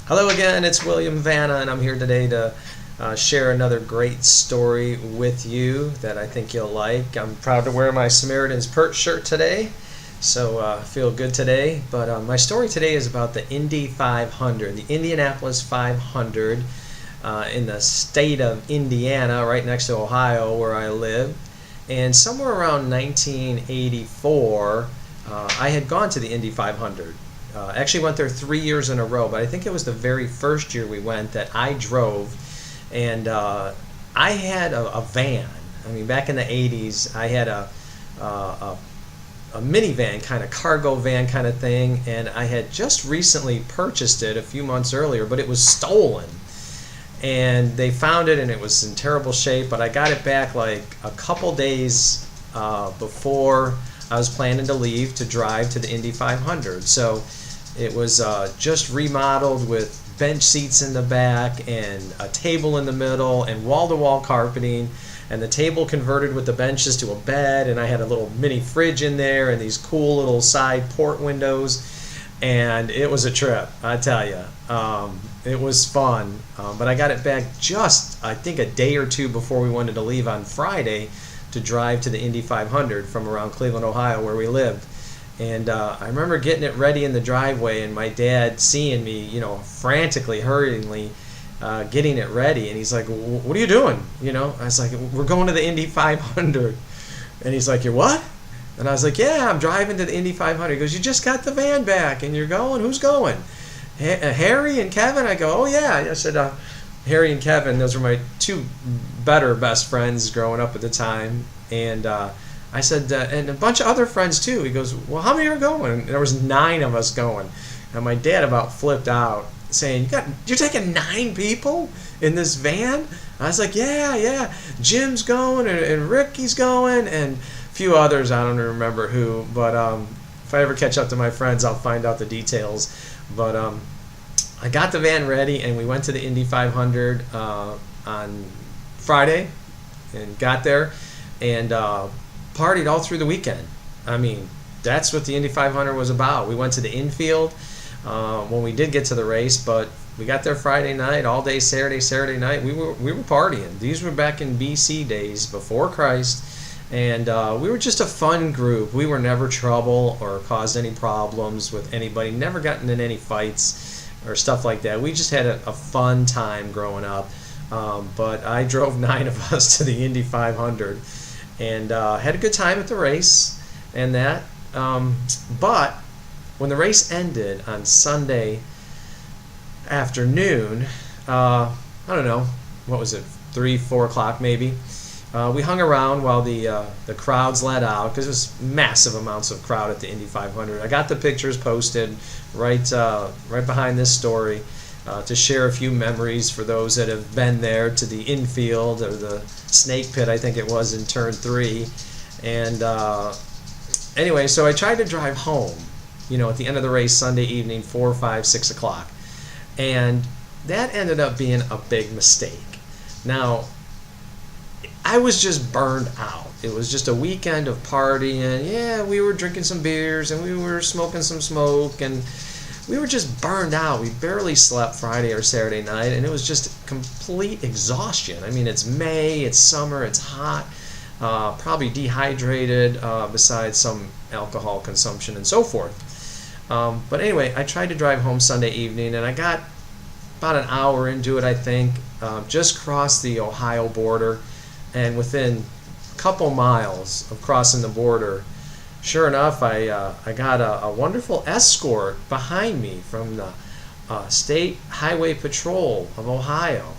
Hello again, it's William Vanna, and I'm here today to share another great story with you that I think you'll like. I'm proud to wear my Samaritan's Perch shirt today, so feel good today. But my story today is about the Indy 500, the Indianapolis 500 in the state of Indiana, right next to Ohio, where I live. And somewhere around 1984, I had gone to the Indy 500. Actually went there 3 years in a row, but I think it was the very first year we went that I drove, and I had a van. I mean, back in the 80s, I had a minivan, kind of cargo van kind of thing, and I had just recently purchased it a few months earlier, but it was stolen. And they found it, and it was in terrible shape, but I got it back like a couple days before I was planning to leave to drive to the Indy 500. So it was just remodeled with bench seats in the back and a table in the middle and wall-to-wall carpeting, and the table converted with the benches to a bed, and I had a little mini fridge in there and these cool little side port windows, and it was a trip, I tell you. It was fun, but I got it back just, I think, a day or two before we wanted to leave on Friday to drive to the Indy 500 from around Cleveland, Ohio, where we lived. And I remember getting it ready in the driveway, and my dad seeing me, frantically, hurriedly getting it ready. And he's like, "What are you doing?" I was like, "We're going to the Indy 500." And he's like, "You're what?" And I was like, "Yeah, I'm driving to the Indy 500." He goes, "You just got the van back, and you're going? Who's going?" Harry and Kevin. I go, "Oh, yeah." I said, Harry and Kevin, those were my two better best friends growing up at the time. And I said, and a bunch of other friends too. He goes, "Well, how many are going?" And there was 9 of us going. And my dad about flipped out, saying, "You're taking 9 people in this van?" I was like, yeah. Jim's going, and Ricky's going, and a few others. I don't remember who. But if I ever catch up to my friends, I'll find out the details. But I got the van ready, and we went to the Indy 500 on Friday, and got there, and partied all through the weekend. I mean, that's what the Indy 500 was about. We went to the infield when we did get to the race, but we got there Friday night, all day Saturday night. We were partying. These were back in BC days, before Christ, and we were just a fun group. We were never trouble or caused any problems with anybody, never gotten in any fights or stuff like that. We just had a fun time growing up. But I drove 9 of us to the Indy 500 and had a good time at the race and that. But when the race ended on Sunday afternoon, I don't know, what was it, 3-4 o'clock maybe, we hung around while the crowds let out, because it was massive amounts of crowd at the Indy 500. I got the pictures posted right behind this story to share a few memories for those that have been there to the infield, or the snake pit, I think it was, in turn 3. And anyway, so I tried to drive home, at the end of the race Sunday evening, 4, 5, 6 o'clock. And that ended up being a big mistake. Now, I was just burned out. It was just a weekend of partying. Yeah, we were drinking some beers, and we were smoking some smoke, and we were just burned out. We barely slept Friday or Saturday night, and it was just complete exhaustion. I mean, it's May, it's summer, it's hot, probably dehydrated, besides some alcohol consumption and so forth. But anyway, I tried to drive home Sunday evening, and I got about an hour into it, I think. Just crossed the Ohio border, and within a couple miles of crossing the border, sure enough, I got a wonderful escort behind me from the State Highway Patrol of Ohio.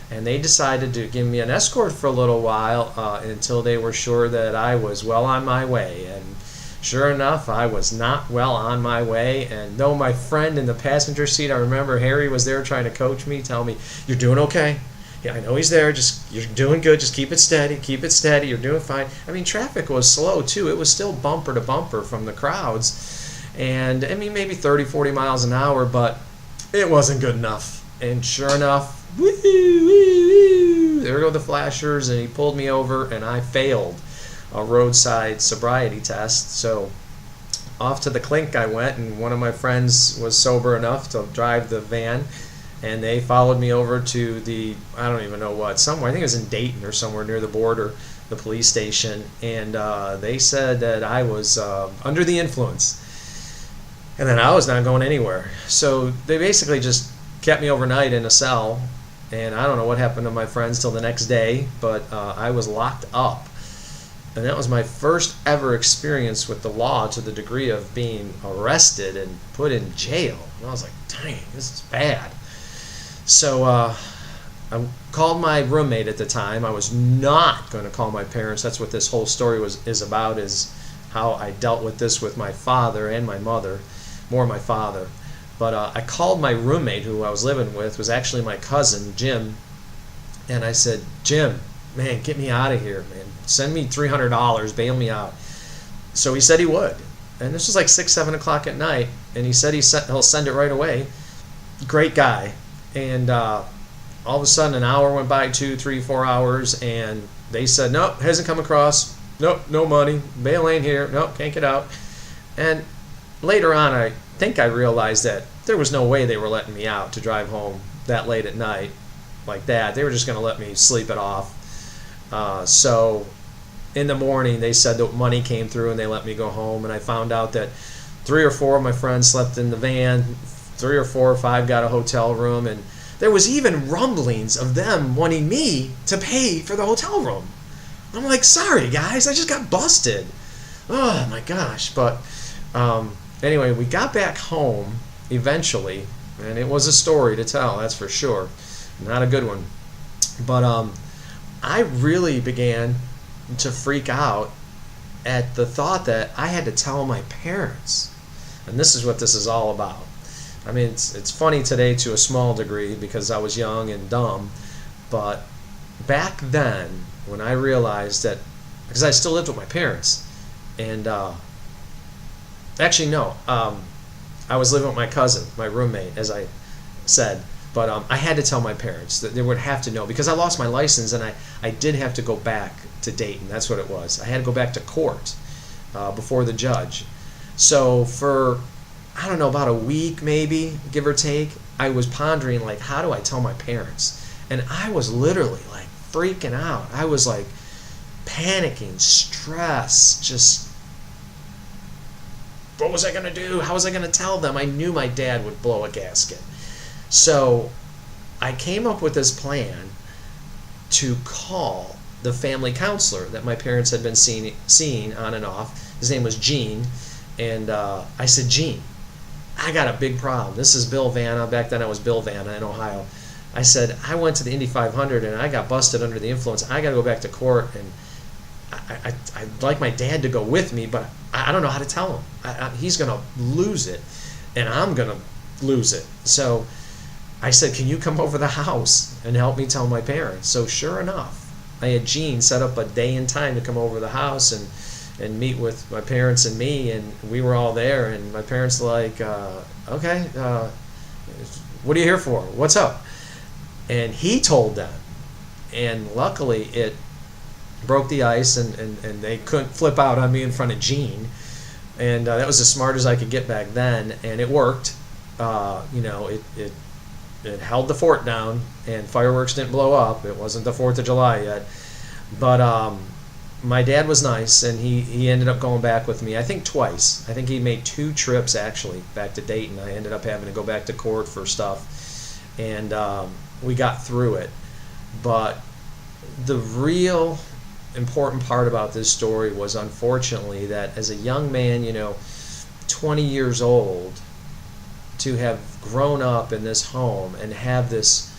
And they decided to give me an escort for a little while until they were sure that I was well on my way. And sure enough, I was not well on my way. And though my friend in the passenger seat, I remember Harry was there trying to coach me, tell me, "You're doing okay. Yeah, I know he's there. You're doing good. Just keep it steady. You're doing fine." I mean, traffic was slow too. It was still bumper to bumper from the crowds, and I mean, maybe 30, 40 miles an hour, but it wasn't good enough. And sure enough, there go the flashers, and he pulled me over, and I failed a roadside sobriety test. So off to the clink I went, and one of my friends was sober enough to drive the van and they followed me over to I don't even know what, somewhere, I think it was in Dayton or somewhere near the border, the police station, and they said that I was under the influence and that I was not going anywhere. So they basically just kept me overnight in a cell, and I don't know what happened to my friends till the next day, but I was locked up. And that was my first ever experience with the law, to the degree of being arrested and put in jail. And I was like, dang, this is bad. So I called my roommate at the time. I was not going to call my parents. That's what this whole story is about, is how I dealt with this with my father and my mother, more my father. But I called my roommate, who I was living with, was actually my cousin, Jim, and I said, Jim, man, get me out of here, man. Send me $300, bail me out. So he said he would. And this was like 6, 7 o'clock at night, and he said he'll send it right away. Great guy. And all of a sudden, an hour went by, 2, 3, 4 hours, and they said, nope, hasn't come across. Nope, no money. Bail ain't here. Nope, can't get out. And later on, I think I realized that there was no way they were letting me out to drive home that late at night like that. They were just going to let me sleep it off. So in the morning, they said that money came through and they let me go home. And I found out that 3 or 4 of my friends slept in the van. 3 or 4 or 5 got a hotel room. And there was even rumblings of them wanting me to pay for the hotel room. I'm like, sorry, guys, I just got busted. Oh, my gosh. But anyway, we got back home eventually. And it was a story to tell, that's for sure. Not a good one. But I really began to freak out at the thought that I had to tell my parents. And this is what this is all about. I mean, it's funny today to a small degree because I was young and dumb. But back then, when I realized that, because I still lived with my parents, and actually no, I was living with my cousin, my roommate, as I said. But I had to tell my parents that they would have to know, because I lost my license and I did have to go back to Dayton. That's what it was. I had to go back to court before the judge. So for, I don't know, about a week maybe, give or take, I was pondering, like, how do I tell my parents? And I was literally like freaking out. I was like panicking, stress, just what was I going to do? How was I going to tell them? I knew my dad would blow a gasket. So I came up with this plan to call the family counselor that my parents had been seeing on and off. His name was Gene. And I said, Gene, I got a big problem. This is Bill Vanna. Back then I was Bill Vanna in Ohio. I said, I went to the Indy 500 and I got busted under the influence. I got to go back to court, and I'd like my dad to go with me, but I don't know how to tell him. He's going to lose it, and I'm going to lose it. So I said, can you come over the house and help me tell my parents? So sure enough, I had Gene set up a day and time to come over to the house and meet with my parents and me, and we were all there, and my parents were like, okay, what are you here for? What's up? And he told them, and luckily it broke the ice, and they couldn't flip out on me in front of Gene, and that was as smart as I could get back then, and it worked. It held the fort down, and fireworks didn't blow up. It wasn't the 4th of July yet. But my dad was nice, and he ended up going back with me, I think twice. I think he made 2 trips, actually, back to Dayton. I ended up having to go back to court for stuff, and we got through it. But the real important part about this story was, unfortunately, that as a young man, 20 years old, to have grown up in this home and have this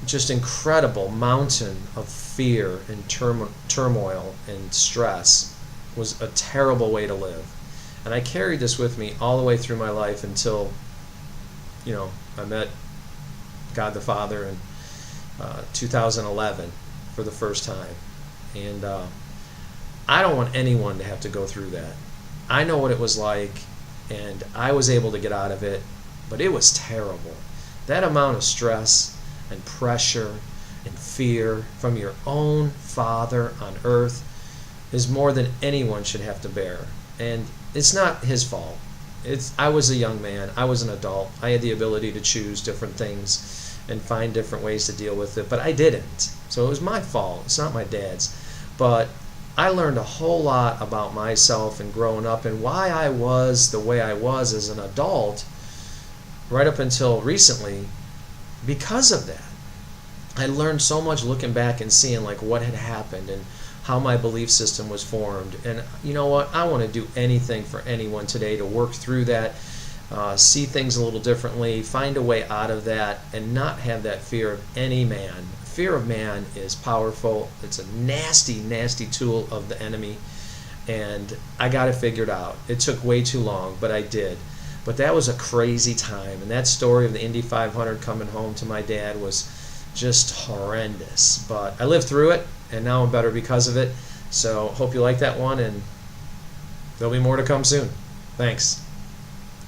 just incredible mountain of fear and turmoil and stress was a terrible way to live. And I carried this with me all the way through my life until, I met God the Father in 2011 for the first time. And I don't want anyone to have to go through that. I know what it was like, and I was able to get out of it, but it was terrible. That amount of stress and pressure and fear from your own father on earth is more than anyone should have to bear. And it's not his fault. I was a young man. I was an adult. I had the ability to choose different things and find different ways to deal with it, but I didn't. So it was my fault. It's not my dad's. But I learned a whole lot about myself and growing up and why I was the way I was as an adult right up until recently because of that. I learned so much looking back and seeing like what had happened and how my belief system was formed. And you know what? I want to do anything for anyone today to work through that, see things a little differently, find a way out of that, and not have that fear of any man. Fear of man is powerful. It's a nasty, nasty tool of the enemy. And I got it figured out. It took way too long, but I did. But that was a crazy time. And that story of the Indy 500 coming home to my dad was just horrendous. But I lived through it, and now I'm better because of it. So hope you like that one, and there'll be more to come soon. Thanks.